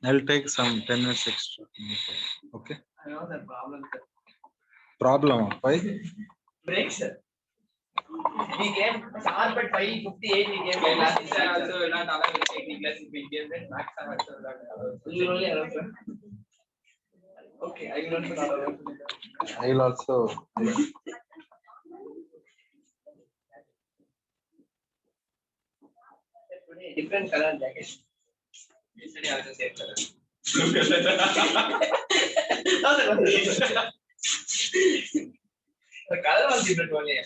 I'll take some 10 minutes extra. Okay. I know the problem, sir. Problem? Why? Break, sir. We came sharp at 5:58. We came last sir. Also, not allowed to take class. We came then max are also not allowed. You only allow, sir. Okay, I will also not allow. I'll also. Different color jacket. Yesterday also same color. Blue color. The color was different only.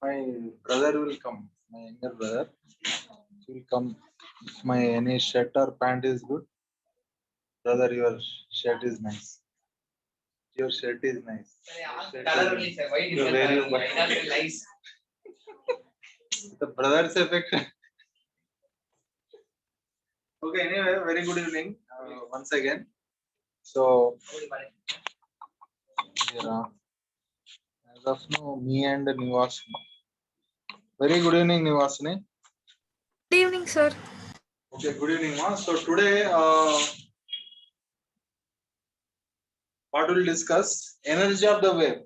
My brother will come. My younger brother will come. If my any shirt or pant is good, brother, your shirt is nice. Your shirt is nice. Color only, sir. Why different Where you color? buy? Why not lights? The brother's effect. Okay. Anyway, very good evening once again. So, yeah, as of now, me and Nivasini. Very good evening, Nivasini. Good evening, sir. Okay, good evening, ma. So today, what we'll discuss? Energy of the wave.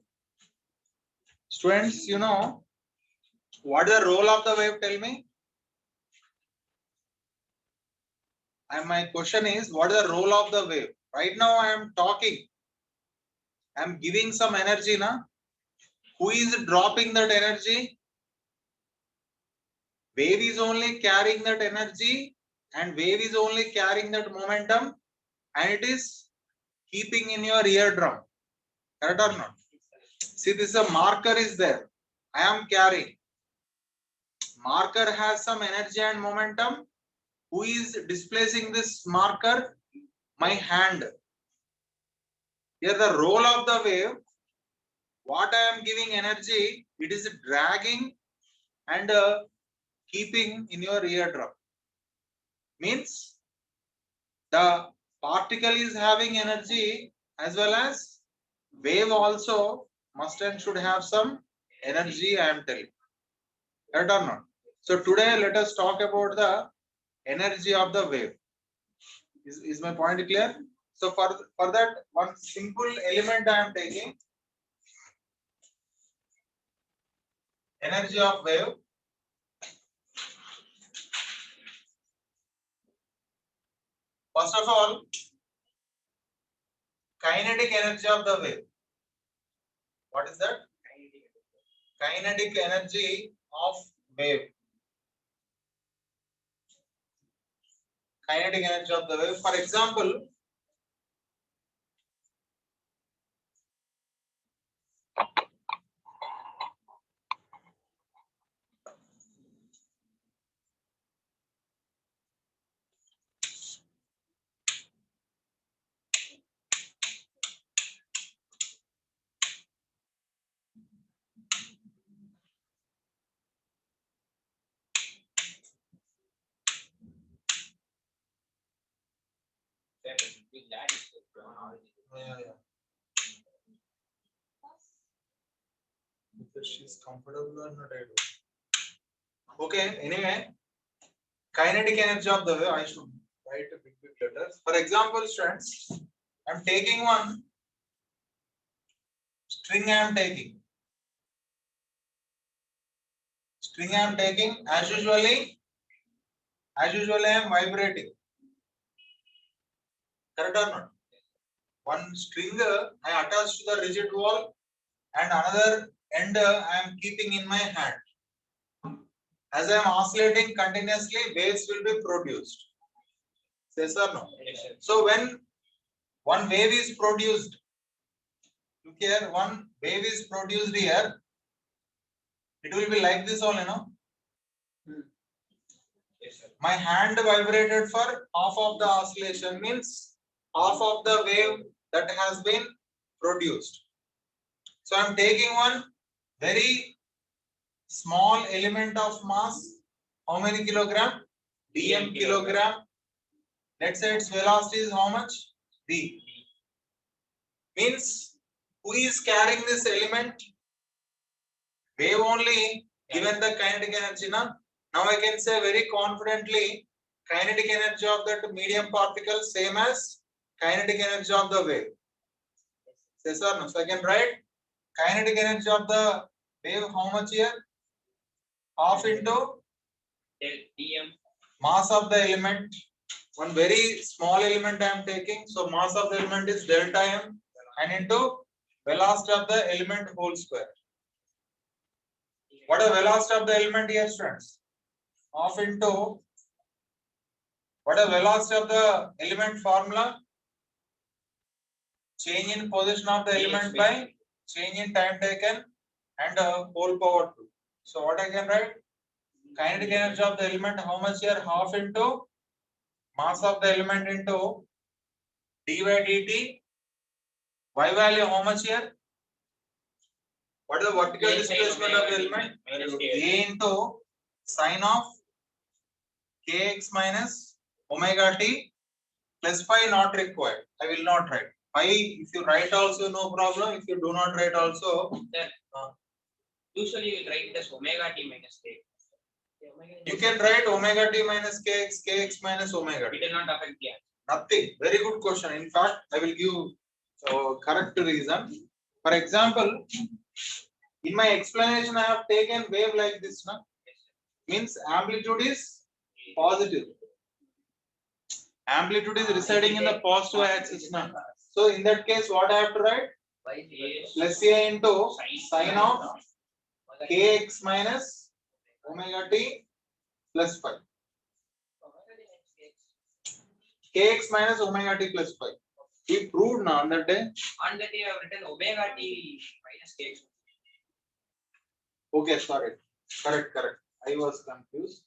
Students, you know what is the role of the wave? Tell me. And my question is, what is the role of the wave? Right now, I am talking. I am giving some energy, na? Who is dropping that energy? Wave is only carrying that energy, and wave is only carrying that momentum, and it is keeping in your eardrum. Correct or not? See, this is a marker is there. I am carrying. Marker has some energy and momentum. Who is displacing this marker? My hand. Here the role of the wave, what I am giving energy, it is dragging and keeping in your eardrum. Means the particle is having energy as well as wave also must and should have some energy, I am telling. Right or not? So today let us talk about the energy of the wave. Is my point clear? So for that one simple element I am taking, energy of wave. First of all, kinetic energy of the wave. What is that? Kinetic energy of wave. Kinetic energy of the wave. For example, yeah. Because she's comfortable or not, I do. Okay, anyway, kinetic energy of the wave, I should write a big letters. For example, students, I'm taking one string. I'm taking string. I'm taking as usually. As usually, I'm vibrating. Correct or not? One string I attach to the rigid wall, and another end I am keeping in my hand. As I am oscillating continuously, waves will be produced. Yes or no? Yes, so when one wave is produced, look here, one wave is produced here, it will be like this only, no? Yes, sir. My hand vibrated for half of the oscillation, means half of the wave that has been produced. So I am taking one very small element of mass, how many kilogram? dm kilogram. Let's say its velocity is how much? v. Means who is carrying this element? Wave only, given the kinetic energy. Now I can say very confidently, kinetic energy of that medium particle same as kinetic energy of the wave. Yes or no? So I can write kinetic energy of the wave how much here? Half into dm mass of the element. One very small element I am taking. So mass of the element is delta m and into velocity of the element whole square. What is velocity of the element here, students? Half into what is velocity of the element formula? Change in position of the element by change in time taken and whole power 2. So what I can write? Kinetic energy of the element how much here? Half into mass of the element into d by dt. Y value how much here? What is the vertical displacement of the element? A into sine of kx minus omega t plus phi not required. I will not write. Phi, if you write also no problem. If you do not write also. Then, usually we write it as omega t minus k. You can write omega t minus kx minus omega t. It will not affect the answer. Nothing. Very good question. In fact, I will give correct reason. For example, in my explanation, I have taken wave like this. Na? Means amplitude is positive. Amplitude is residing in the positive axis. Na? So in that case, what I have to write? Plus a into sine of kx minus omega t plus phi. Kx minus omega t plus phi. We proved now on that day. On that day I have written omega t minus k. Okay, sorry. Correct. I was confused.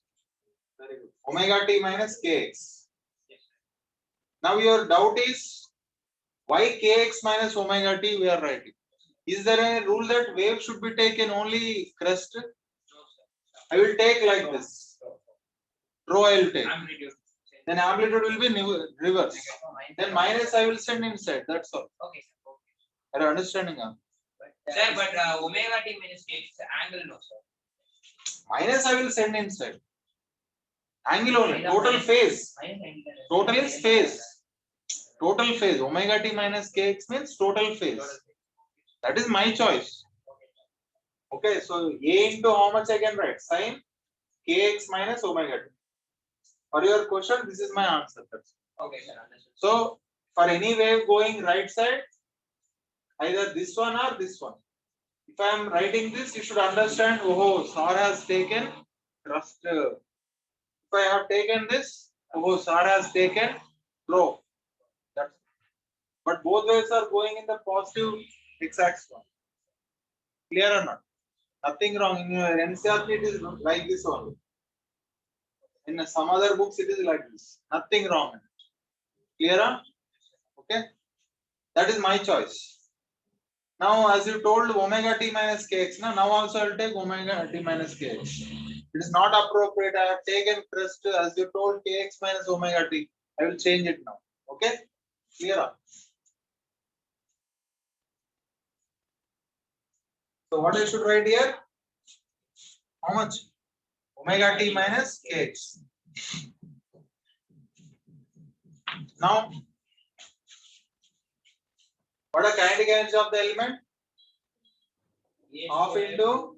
Very good. Omega t minus kx. Yes. Now your doubt is why kx minus omega t we are writing. Is there a rule that wave should be taken only crest? No, sir. I will take like this. Rho I will take. Amplitude. Then amplitude will be reverse. Then minus I will send inside. That's all. Okay, sir. Are you understanding now? Sir, but omega t minus k is angle, no, sir. Minus I will send inside. Angle only. Total phase. Total is phase. Total phase. Omega t minus kx means total phase. That is my choice. Okay, so a into how much I can write? Sine kx minus omega t. For your question, this is my answer. Okay, sir. Understood. So for any wave going right side, either this one or this one. If I am writing this, you should understand. Oh, sir has taken thrust. If I have taken this, oh, sir has taken flow. That's. But both waves are going in the positive x-axis one. Clear or not? Nothing wrong. In your NCRT, it is like this only. In some other books, it is like this. Nothing wrong. Clear? Okay. That is my choice. Now, as you told omega t minus kx, now also I will take omega t minus kx. It is not appropriate. I have taken crest as you told kx minus omega t. I will change it now. Okay. Clear? So what I should write here? How much? Omega t minus kx. Now, what is kinetic energy of the element? Half into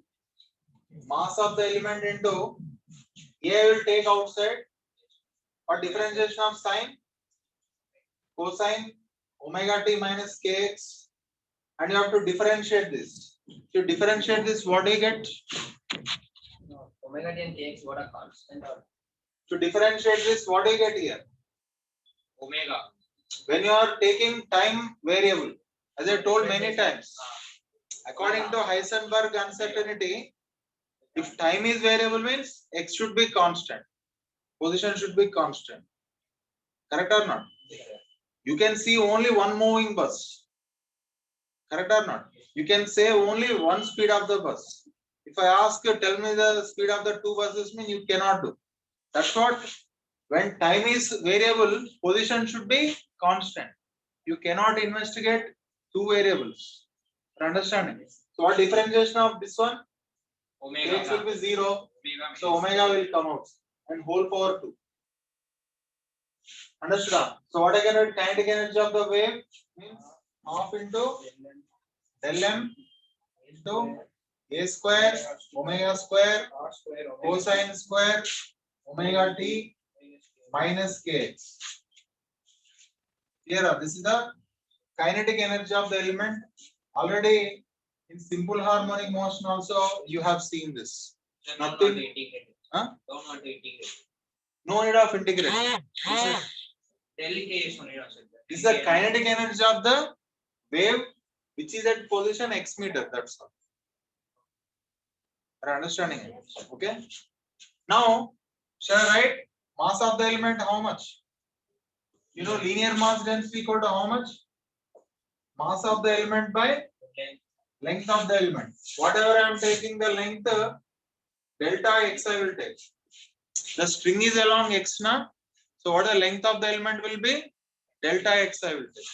mass of the element into A I will take outside. What differentiation of sine? Cosine omega t minus kx. And you have to differentiate this. To differentiate this, what do you get? No, omega t and kx, what are constant or To differentiate this, what do you get here? omega? When you are taking time variable, as I told many times, according to Heisenberg uncertainty, if time is variable means x should be constant, position should be constant. Correct or not? You can see only one moving bus. Correct or not? You can say only one speed of the bus. If I ask you, tell me the speed of the two buses, mean you cannot do. That's what, when time is variable, position should be constant. You cannot investigate two variables. For understanding. So what differentiation of this one? Omega. X will be 0. So omega will come out and whole power 2. Understood? So what I can write, kinetic energy of the wave means half into del m into a square omega square cosine square omega t minus kx. Here, this is the kinetic energy of the element. Already in simple harmonic motion also you have seen this. Nothing. Huh? Don't want to integrate. No need of integration. This is the kinetic energy of the wave which is at position x meter. That's all. Are understanding it? Okay. Now, shall I write mass of the element how much? You know, linear mass density equal to how much? Mass of the element by length of the element. Whatever I am taking the length, delta x I will take. The string is along x now. So what the length of the element will be? Delta x I will take.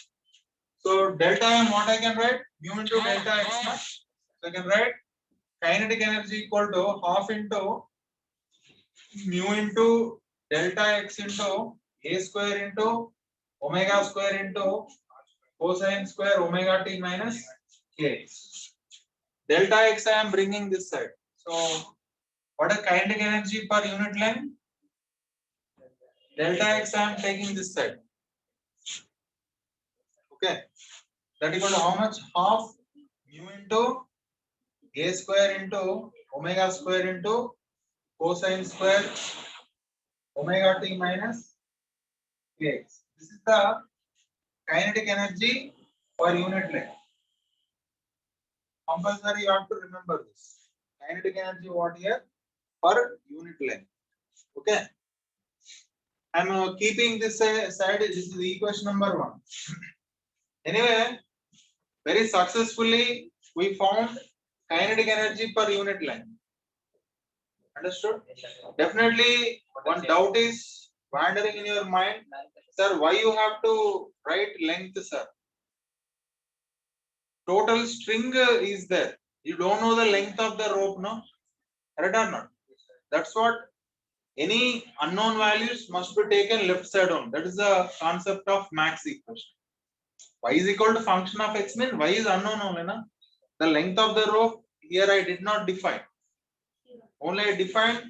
So delta m, what I can write? Mu into delta x now. So I can write kinetic energy equal to half into mu into delta x into a square into omega square into cosine square omega t minus kx. Delta x I am bringing this side. So what is kinetic energy per unit length? Delta x I am taking this side. Okay. That equal to how much? Half mu into a square into omega square into cosine square omega t minus kx. This is the kinetic energy per unit length. Compulsory you have to remember this. Kinetic energy what here? Per unit length. Okay. I am keeping this side. This is the equation number 1. Anyway, very successfully we found kinetic energy per unit length. Understood? Definitely one doubt is wandering in your mind. Sir, why you have to write length, sir? Total string is there. You don't know the length of the rope, no? Correct or not? That's what, any unknown values must be taken left side on. That is the concept of max equation. Y is equal to function of x means y is unknown only, na? The length of the rope here I did not define. Only I defined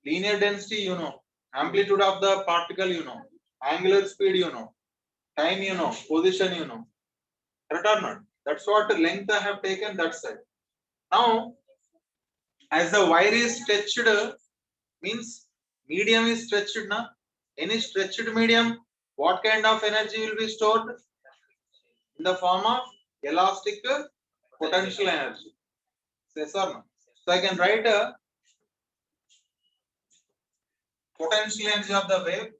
linear density, you know, amplitude of the particle, you know, angular speed, you know, time, you know, position, you know. Correct or not? That's what length I have taken that side. Now, as the wire is stretched, means medium is stretched, na? Any stretched medium, what kind of energy will be stored? In the form of elastic potential energy. Yes or no? So I can write a potential energy of the wave.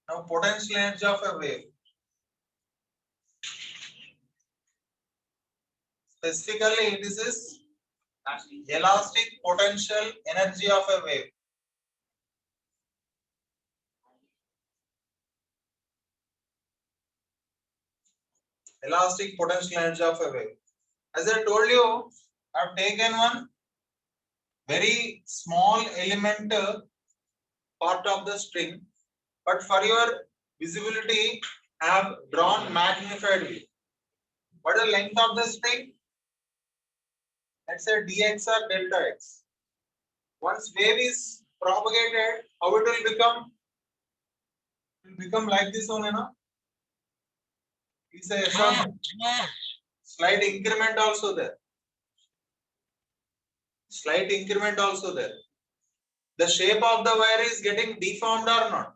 Now potential energy of a wave. Specifically, this is elastic potential energy of a wave. Elastic potential energy of a wave. As I told you, I have taken one very small element part of the string, but for your visibility, I have drawn magnified view. What is the length of the string? Let's say dx or delta x. Once wave is propagated, how it will become? It will become like this only, no? It's a slight increment also there. Slight increment also there. The shape of the wire is getting deformed or not?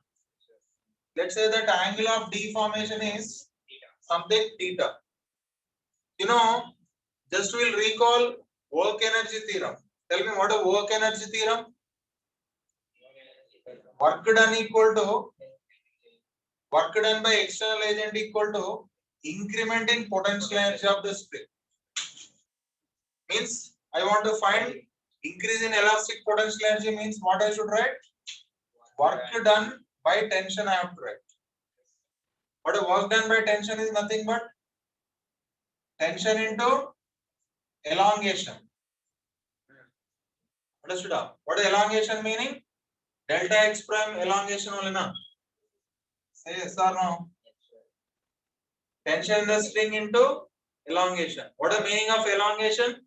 Let's say that angle of deformation is something theta. You know, just we'll recall work energy theorem. Tell me what is work energy theorem? work done equal to work done by external agent equal to increment in potential energy of the spring. Means I want to find increase in elastic potential energy means what I should write? Work done by tension I have to write. But work done by tension is nothing but tension into elongation. Understood? What is elongation meaning? Delta x prime elongation only na? Say yes or no? Tension in the string into elongation. What is the meaning of elongation?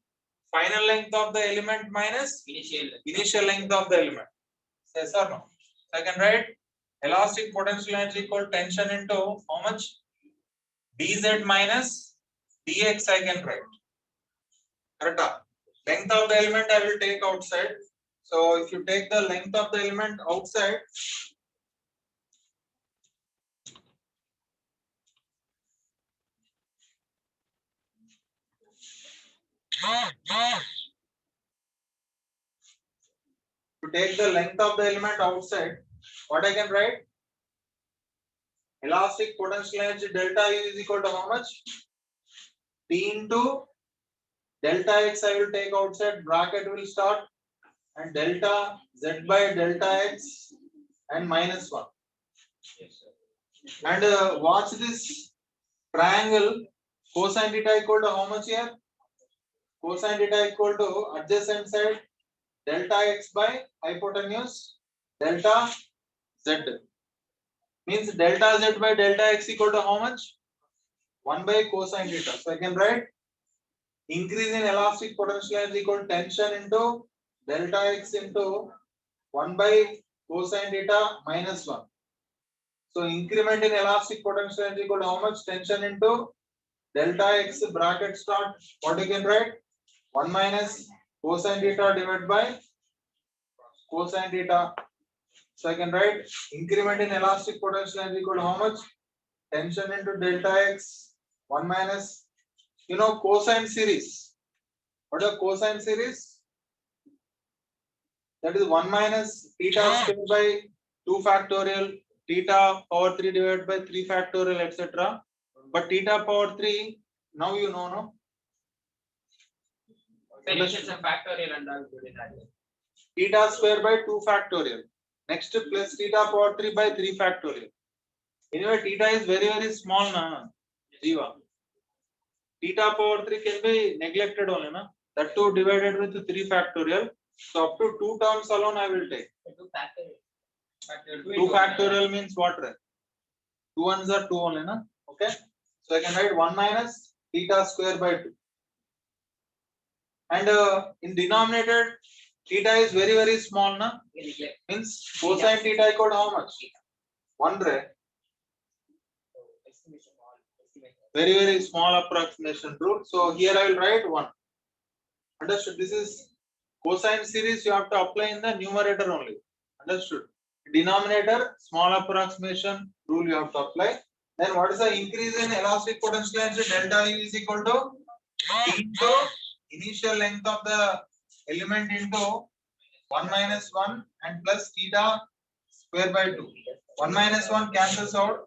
Final length of the element minus initial length of the element. Say yes or no? Second, right? Elastic potential energy equal tension into how much? dz minus dx I can write. Correct? Length of the element I will take outside. So if you take the length of the element outside, to take the length of the element outside, what I can write? Elastic potential energy delta U is equal to how much? T into delta x I will take outside, bracket will start, and delta z by delta x and minus 1. And watch this triangle cosine theta equal to how much here? Cosine theta equal to adjacent side delta x by hypotenuse delta z. Means delta z by delta x equal to how much? 1 by cosine theta. So I can write increase in elastic potential energy equal to tension into delta x into 1 by cosine theta minus 1. So increment in elastic potential energy equal to how much? Tension into delta x bracket start. What you can write? 1 minus cosine theta divided by cosine theta. So I can write increment in elastic potential energy equal to how much? Tension into delta x 1 minus, cosine series. What is cosine series? That is 1 minus theta squared by 2 factorial, theta power 3 divided by 3 factorial, etc. But theta power 3, now you know, no? Some factorial and all good in that. Theta square by 2 factorial. Next plus theta power 3 by 3 factorial. Anyway, theta is very small, na? Jiva. Theta power 3 can be neglected only, na? That 2 divided with 3 factorial. So up to 2 terms alone I will take. 2 factorial means what? 2 ones are 2 only, na? Okay. So I can write 1 minus theta square by 2. And in denominator, theta is very small, na? Means cosine theta equal to how much? 1 ray. Very small approximation rule. So here I will write 1. Understood? This is cosine series you have to apply in the numerator only. Understood? Denominator, small approximation rule you have to apply. Then what is the increase in elastic potential energy? Delta U is equal to T into initial length of the element into 1 minus 1 and plus theta square by 2. 1 minus 1 cancels out.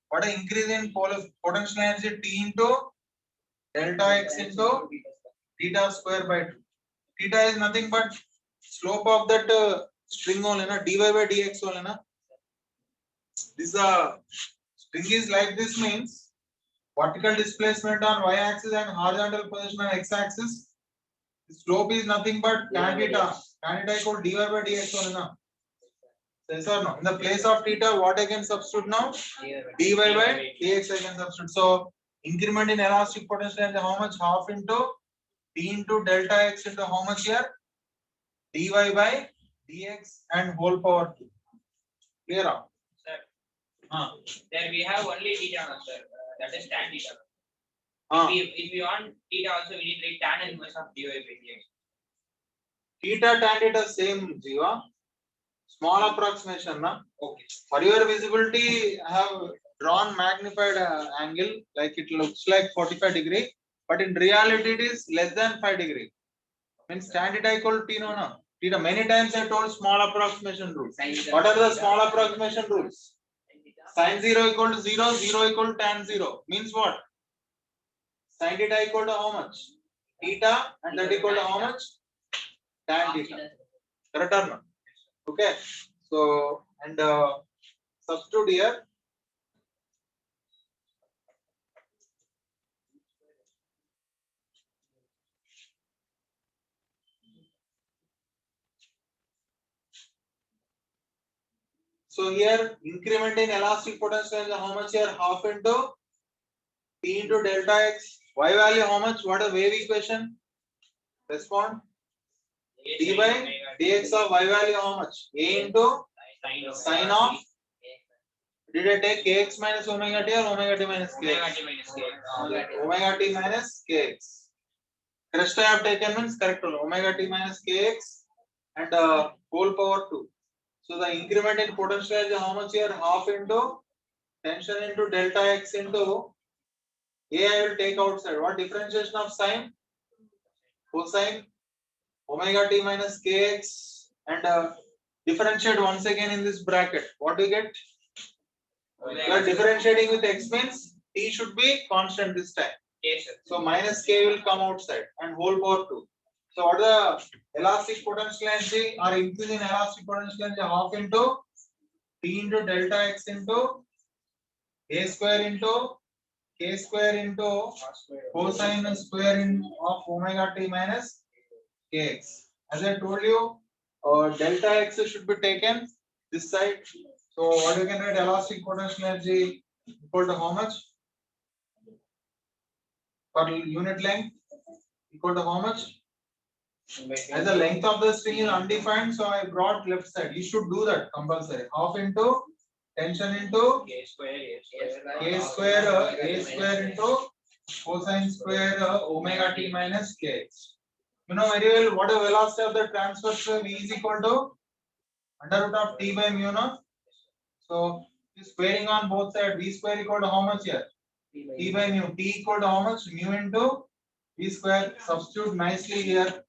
What is increase in potential energy? T into delta x into theta square by 2. Theta is nothing but slope of that string only, na? Dy by dx only, na? This string is like this means vertical displacement on y-axis and horizontal position on x-axis. The slope is nothing but tan theta. Tan theta equal dy by dx only, na? Yes or no? In the place of theta, what I can substitute now? Dy by dx I can substitute. So increment in elastic potential energy how much? Half into T into delta x into how much here? Dy by dx and whole power 2. Clear up? Then we have only theta, sir. That is tan theta. If we want theta also, we need to write tan inverse of dy by dx. Theta tan theta same, Jiva. Small approximation, na? Okay. For your visibility, I have drawn magnified angle, like it looks like 45 degree, but in reality it is less than 5 degree. Means tan theta equal to T, no? Theta. Many times I told small approximation rules. What are the small approximation rules? Sin 0 equal to 0, 0 equal to tan 0. Means what? Sin theta equal to how much? Theta, and that equal to how much? Tan theta. Correct or not? Okay. So, and substitute here. So here increment in elastic potential is how much here? Half into P into delta x. Y value how much? What a wave equation? Respond. D by dx of y value how much? A into sine of. Did I take kx minus omega t or omega t minus kx? Omega t minus kx. Rest I have taken means correct one. Omega t minus kx and whole power 2. So the increment in potential is how much here? Half into tension into delta x into A I will take outside. What differentiation of sine? Cosine omega t minus kx and differentiate once again in this bracket. What do you get? You are differentiating with x means t should be constant this time. So minus k will come outside and whole power 2. So what the elastic potential energy or increase in elastic potential energy half into P into delta x into a square into k square into cosine square in of omega t minus kx. As I told you, delta x should be taken this side. So what you can write elastic potential energy equal to how much per unit length equal to how much? As the length of the string is undefined, so I brought left side. You should do that compulsory. Half into tension into k square a square into cosine square omega t minus kx. You know very well what the velocity of the transverse wave v is equal to under root of t by mu naught. So squaring on both sides, v square equal to how much here? T by mu. T equal to how much? Mu into v square. Substitute nicely here.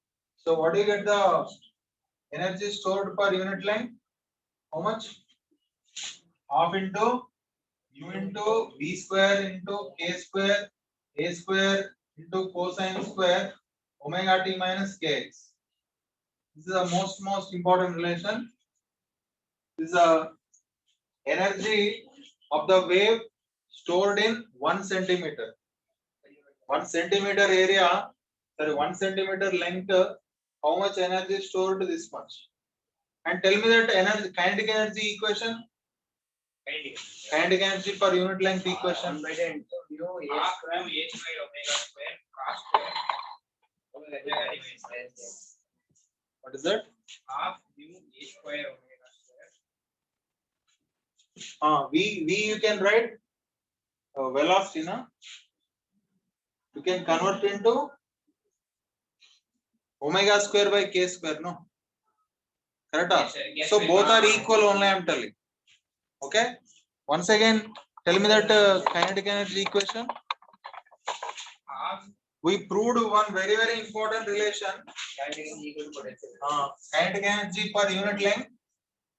So what do you get the energy stored per unit length? How much? Half into mu into v square into k square a square into cosine square omega t minus kx. This is the most important relation. This is a energy of the wave stored in 1 centimeter. 1 centimeter area, sorry, 1 centimeter length. How much energy is stored to this much? And tell me that energy, kinetic energy equation. Kinetic energy per unit length equation. What is that? Half mu a square omega square. V you can write velocity, na? You can convert into omega square by k square, no? Correct? Yes, sir. Yes, So sir. both are equal only, I am telling. Okay? Once again, tell me that kinetic energy equation. Half We proved one very important relation. Kinetic energy per unit length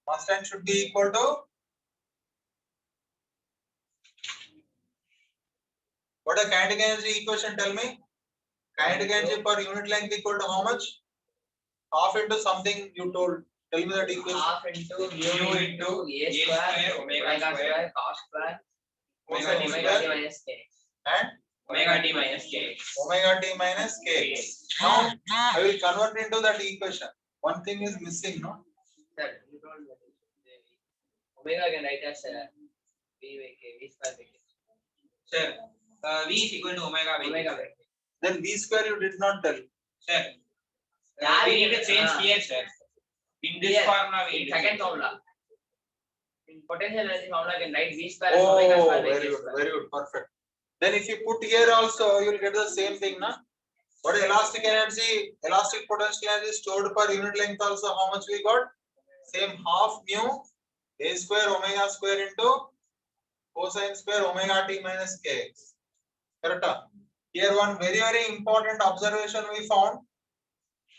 must and should be equal to what a kinetic energy equation, tell me. Kinetic energy per unit length equal to how much? Half into something you told. Tell me that equation. half into mu into a square omega square cos square omega t minus k And omega t minus k. omega t minus k. Now I will convert into that equation. One thing is missing, no? Sir, you told me omega can write as v by k, v square by k. Sir, v is equal to omega by k. Then v square you did not tell. Sir, we need to change here, sir. In this formula, we second formula. In potential energy formula, can write v square as omega Oh, square by very k good, square. very good, perfect. Then if you put here also, you will get the same thing, na? What is elastic energy, elastic potential energy stored per unit length also, how much we got? Same half mu a square omega square into cosine square omega t minus k. Correct? Here one very important observation we found.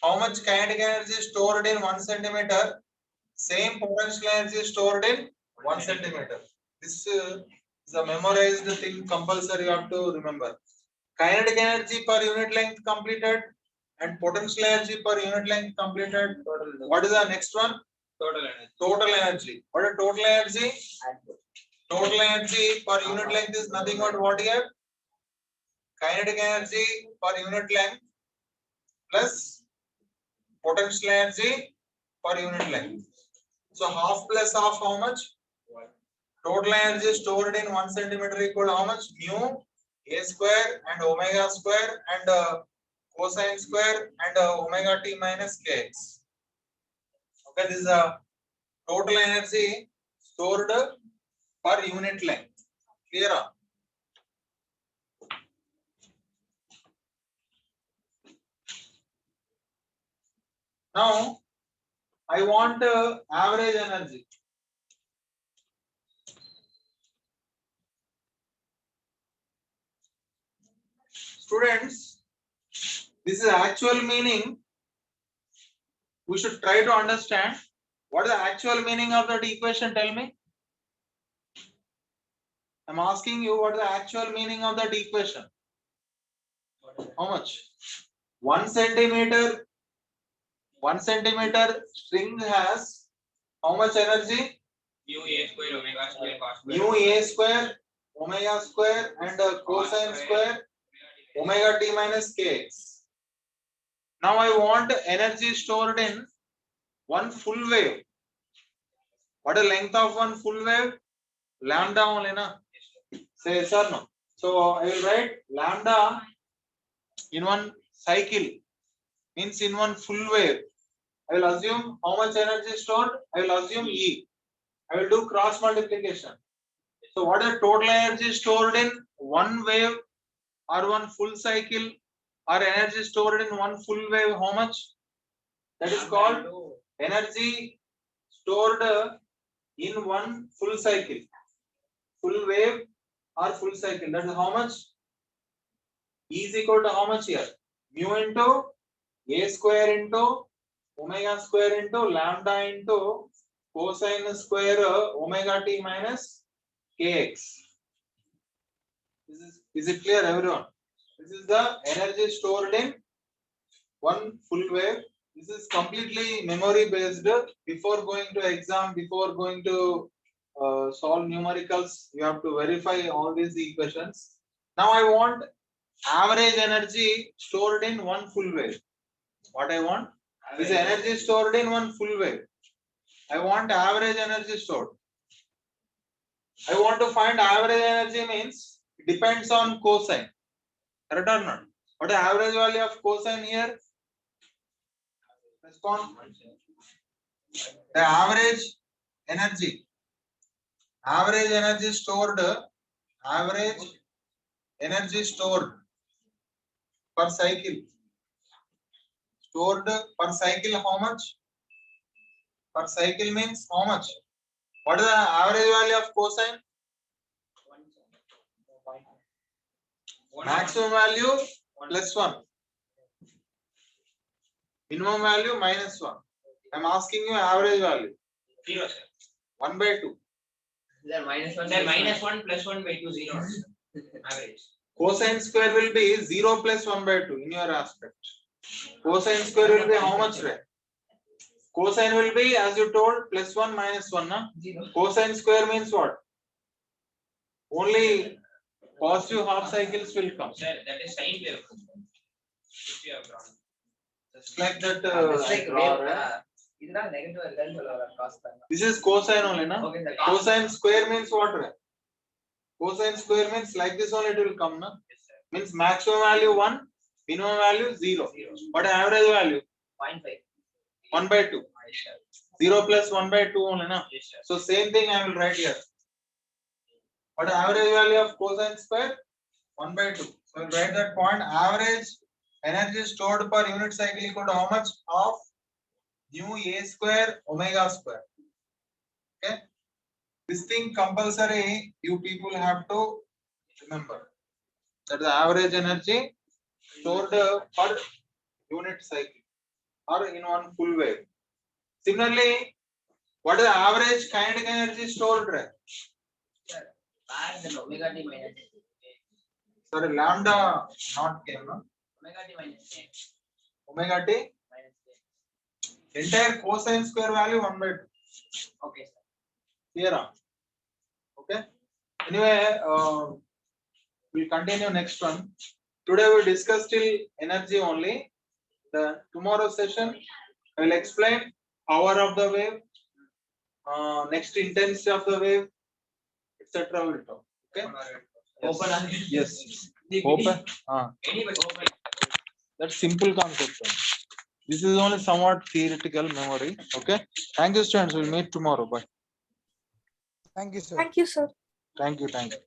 How much kinetic energy is stored in 1 centimeter? Same potential energy is stored in 1 centimeter. This is a memorized thing, compulsory you have to remember. Kinetic energy per unit length completed and potential energy per unit length completed. What is the next one? Total energy. Total energy. What is total energy? Total energy per unit length is nothing but what here? Kinetic energy per unit length plus potential energy per unit length. So half plus half how much? Total energy stored in 1 centimeter equal to how much? Mu a square and omega square and cosine square and omega t minus kx. Okay, this is a total energy stored per unit length. Clear? Now I want average energy. Students, this is actual meaning. We should try to understand what is the actual meaning of that equation. Tell me. I'm asking you what is the actual meaning of that equation. How much? 1 centimeter. 1 centimeter string has how much energy? Mu a square omega square cos square. Mu a square omega square and cosine square omega t minus kx. Now I want energy stored in one full wave. What is the length of one full wave? Lambda only, na? Say yes or no. So I will write lambda in one cycle means in one full wave. I will assume how much energy stored. I will assume E. I will do cross multiplication. So what is the total energy stored in one wave or one full cycle or energy stored in one full wave? How much? That is called energy stored in one full cycle. Full wave or full cycle. That is how much? E is equal to how much here? Mu into a square into omega square into lambda into cosine square omega t minus kx. Is it clear, everyone? This is the energy stored in one full wave. This is completely memory based. Before going to exam, before going to solve numericals, you have to verify all these equations. Now I want average energy stored in one full wave. What I want is energy stored in one full wave. I want average energy stored. I want to find average energy means it depends on cosine. Correct or not? What is the average value of cosine here? Respond. The average energy. Average energy stored. Average energy stored per cycle. Stored per cycle how much? Per cycle means how much? What is the average value of cosine? Maximum value plus 1. Minimum value minus 1. I am asking you average value. 0, sir. 1 by 2. Then minus 1. Then minus 1 plus 1 by 2 0. Average. Cosine square will be 0 plus 1 by 2 in your aspect. Cosine square will be how much, right? Cosine will be, as you told, plus 1 minus 1. Na? 0. Cosine square means what? Only positive half cycles will come. Sir, that is sine wave. Which you have drawn. Just like that. Just like draw, wave. right? Negative This is cosine only, na? Okay, sir. Cosine square means what, right? Cosine square means like this only it will come, na? Yes, sir. Means maximum value 1, minimum value 0. But average value 0.5. 1 by 2. 0 plus 1 by 2 only, na? Yes, sir. So same thing I will write here. What average value of cosine square? 1 by 2. So I will write that point. Average energy stored per unit cycle equal to how much? Of mu a square omega square. Okay. This thing compulsory you people have to remember. That is the average energy stored per unit cycle. or in one full wave. Similarly, what is the average kinetic energy stored there? Omega t minus Sorry, lambda not k, no? omega t minus k Omega t, minus k. entire cosine square value 1/2. Okay, sir. Here, okay. Anyway, we'll continue next one. Today we discussed till energy only. The tomorrow session I will explain power of the wave, next intensity of the wave, etc. We'll talk. Okay. Open. Yes. Open. Anybody open. That's simple concept. This is only somewhat theoretical memory. Okay. Thank you, students. We'll meet tomorrow. Bye. Thank you, sir. Thank you, sir. Thank you. Thank you.